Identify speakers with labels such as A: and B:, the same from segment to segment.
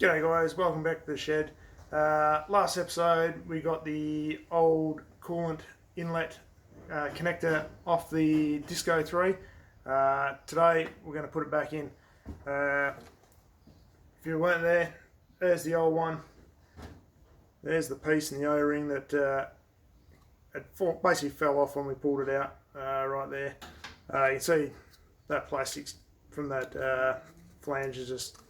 A: G'day guys, welcome back to the shed. Last episode we got the old coolant inlet connector off the Disco 3. Today we're going to put it back in. If you weren't there, there's the old one. There's the piece in the O-ring that it basically fell off when we pulled it out right there. You can see that plastic from that flange is just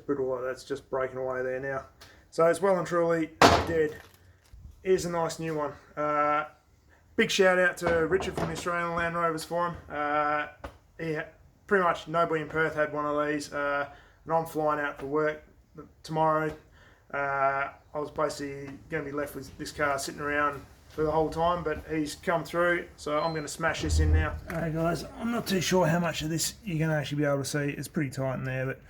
A: brittle. That's just breaking away there now. So it's well and truly dead. Here's a nice new one. Big shout out to Richard from the Australian Land Rovers for him. Pretty much nobody in Perth had one of these, and I'm flying out for work tomorrow. I was basically going to be left with this car sitting around for the whole time, but he's come through, so I'm going to smash this in now. Alright guys, I'm not too sure how much of this you're going to actually be able to see. It's pretty tight in there, but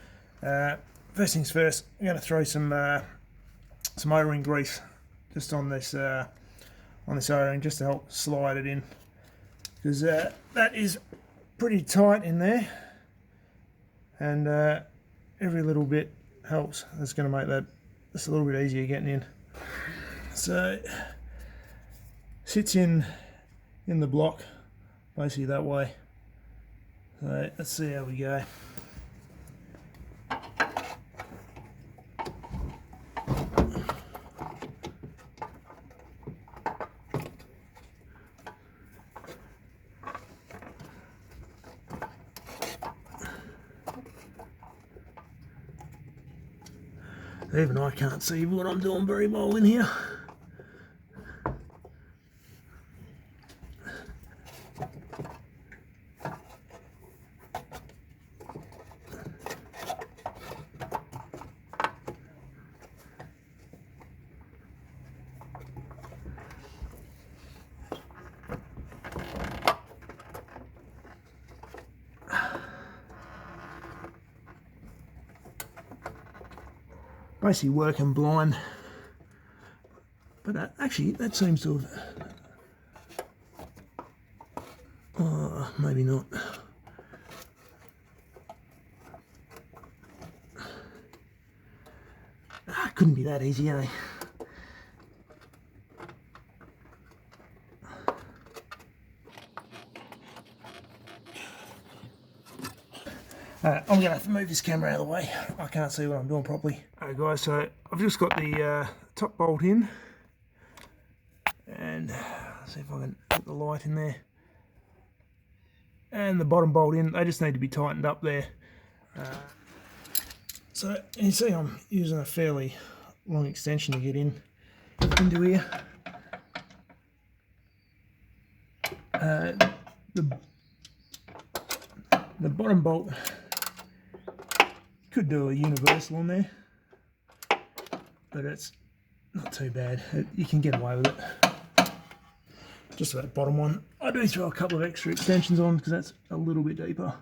A: first things first, I'm going to throw some O-ring grease just on this O-ring just to help slide it in, because that is pretty tight in there, and every little bit helps. That's going to make that just a little bit easier getting in. So sits in the block basically that way. So let's see how we go. Even I can't see what I'm doing very well in here. Basically working blind, but actually that seems to have, maybe not. Couldn't be that easy, eh? I'm going to have to move this camera out of the way. I can't see what I'm doing properly. Alright guys, so I've just got the top bolt in, and let's see if I can put the light in there, and the bottom bolt in. They just need to be tightened up there. So you see I'm using a fairly long extension to get into here. The bottom bolt could do a universal on there, but it's not too bad. You can get away with it. Just for that bottom one, I do throw a couple of extra extensions on because that's a little bit deeper.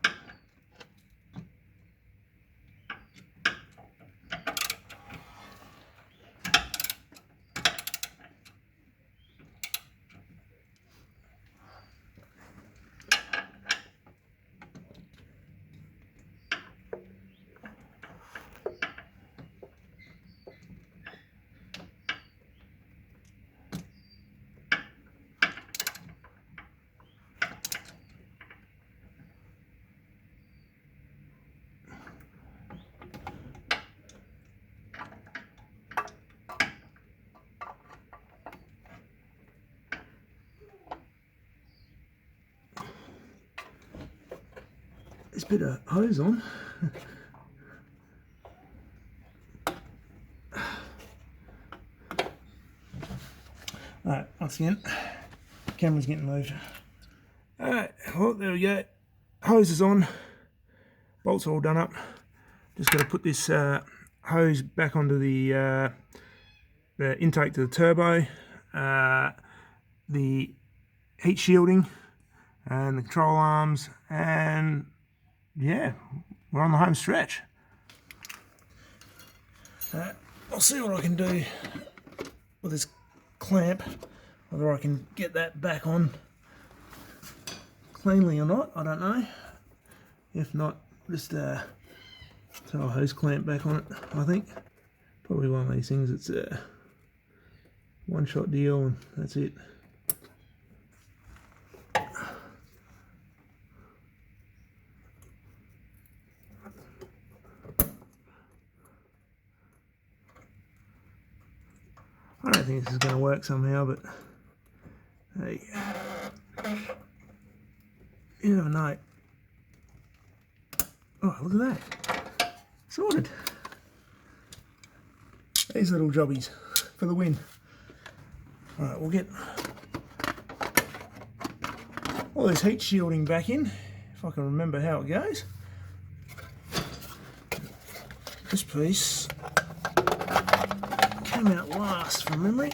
A: This bit of hose on. Alright, once again, camera's getting moved. Alright, well there we go. Hose is on, bolts all done up. Just got to put this hose back onto the intake to the turbo, the heat shielding, and the control arms, and yeah, we're on the home stretch. I'll see what I can do with this clamp, whether I can get that back on cleanly or not, I don't know. If not, just throw a hose clamp back on it, I think. Probably one of these things, it's a one-shot deal and that's it. I don't think this is going to work somehow, but hey, you never know. Oh, look at that. Sorted. These little jobbies for the win. Alright, we'll get all this heat shielding back in, if I can remember how it goes. This piece came out last from memory.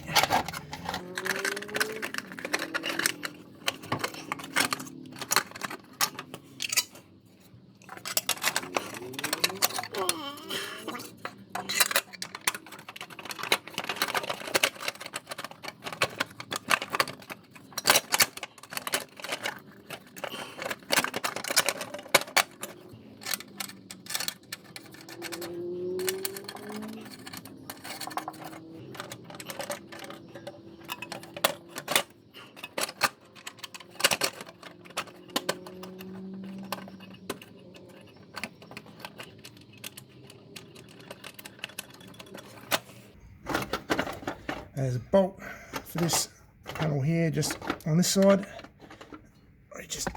A: There's a bolt for this panel here, just on this side. I just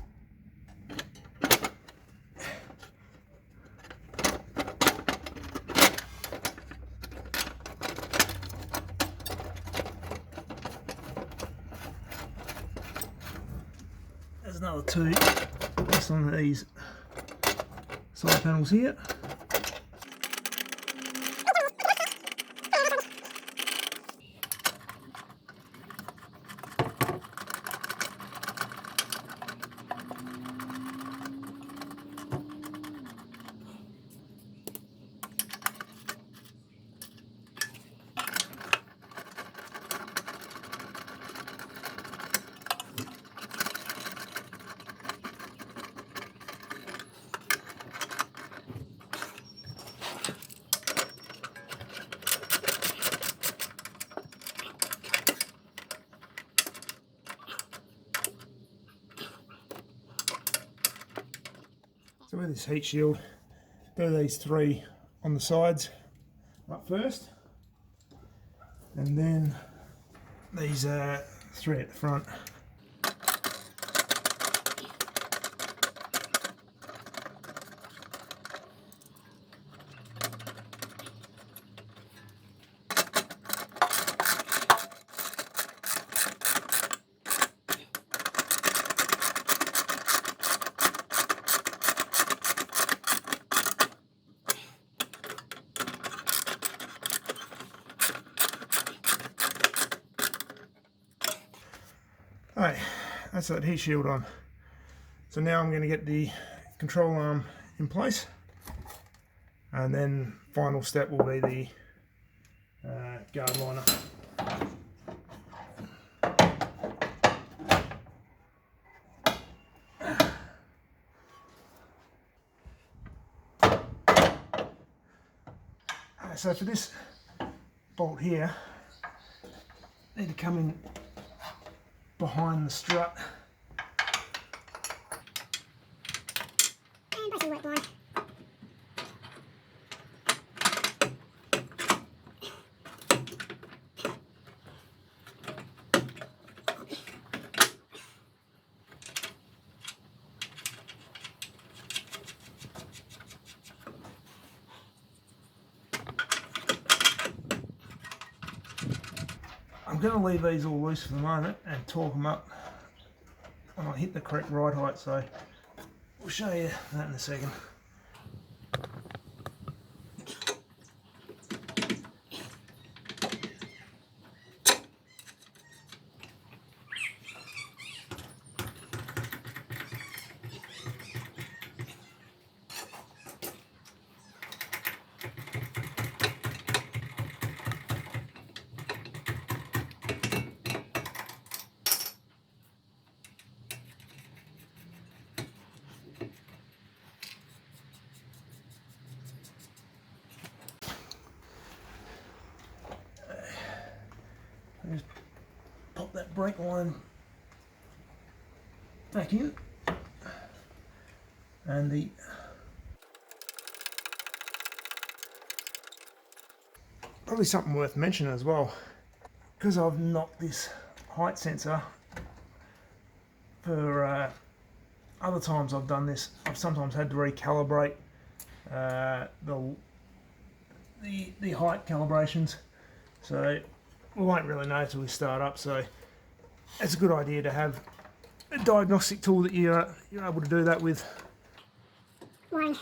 A: there's another two just on these side panels here. So with this heat shield, do these three on the sides up first, and then these three at the front. Alright, that's that heat shield on. So now I'm going to get the control arm in place, and then final step will be the guard liner. So for this bolt here, I need to come in behind the strut and basically work line. I'm going to leave these all loose for the moment and torque them up when I hit the correct ride height, so we'll show you that in a second. brake line back in, and the probably something worth mentioning as well, because I've knocked this height sensor for other times I've done this, I've sometimes had to recalibrate the height calibrations, so we won't really know until we start up. So it's a good idea to have a diagnostic tool that you're able to do that with.
B: One.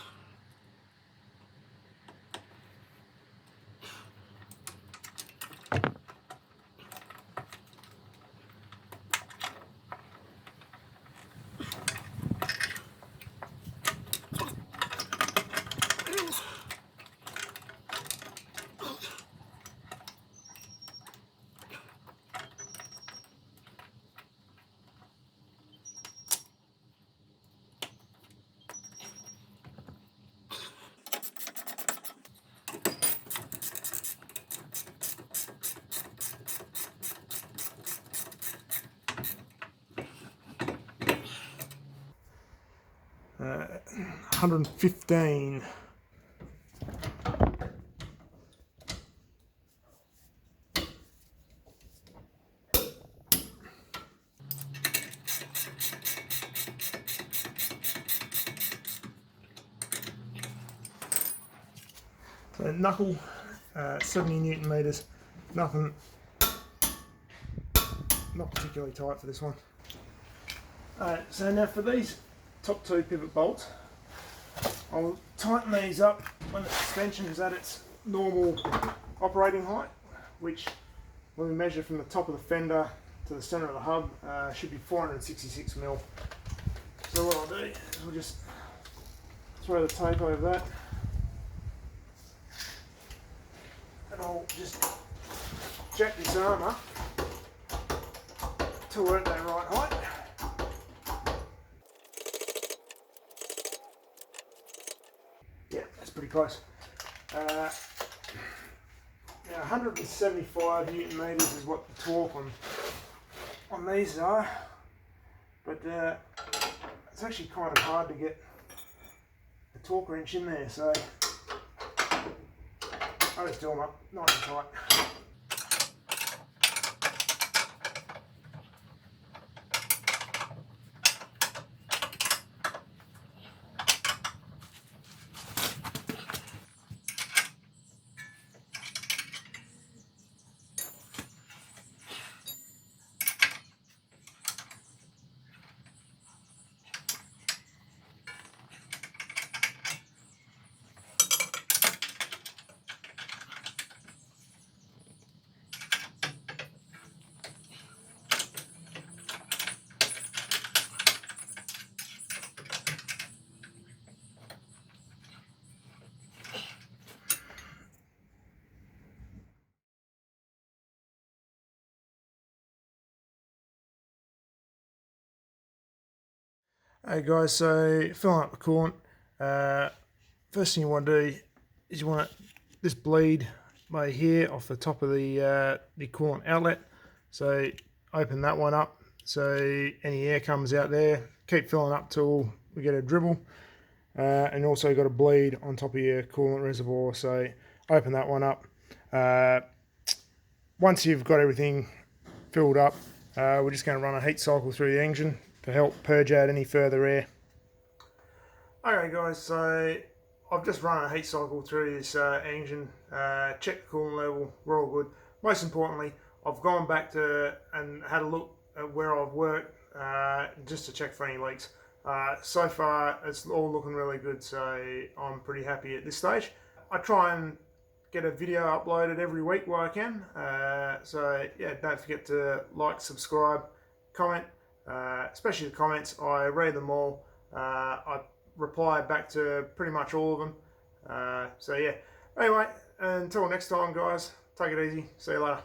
A: Uh, 115. So knuckle, 70 Newton meters, nothing, not particularly tight for this one. So now for these top two pivot bolts, I'll tighten these up when the suspension is at its normal operating height, which when we measure from the top of the fender to the centre of the hub should be 466 mil. So what I'll do is we'll just throw the tape over that, and I'll just jack this arm up till we're at that right height. Yeah, that's pretty close. Now 175 Newton meters is what the torque on these are, but it's actually kind of hard to get a torque wrench in there, so I just do them up nice and tight. Hey guys, so filling up the coolant. First thing you want to do is you want this bleed by here off the top of the coolant outlet. So open that one up so any air comes out there. Keep filling up till we get a dribble. And also got a bleed on top of your coolant reservoir. So open that one up. Once you've got everything filled up, we're just going to run a heat cycle through the engine to help purge out any further air. Okay guys, so I've just run a heat cycle through this engine, checked the coolant level, we're all good. Most importantly, I've gone back to and had a look at where I've worked just to check for any leaks. So far it's all looking really good, so I'm pretty happy at this stage. I try and get a video uploaded every week where I can, so yeah, don't forget to like, subscribe, comment. Especially the comments, I read them all. I reply back to pretty much all of them. So yeah, anyway, until next time guys, take it easy, see you later.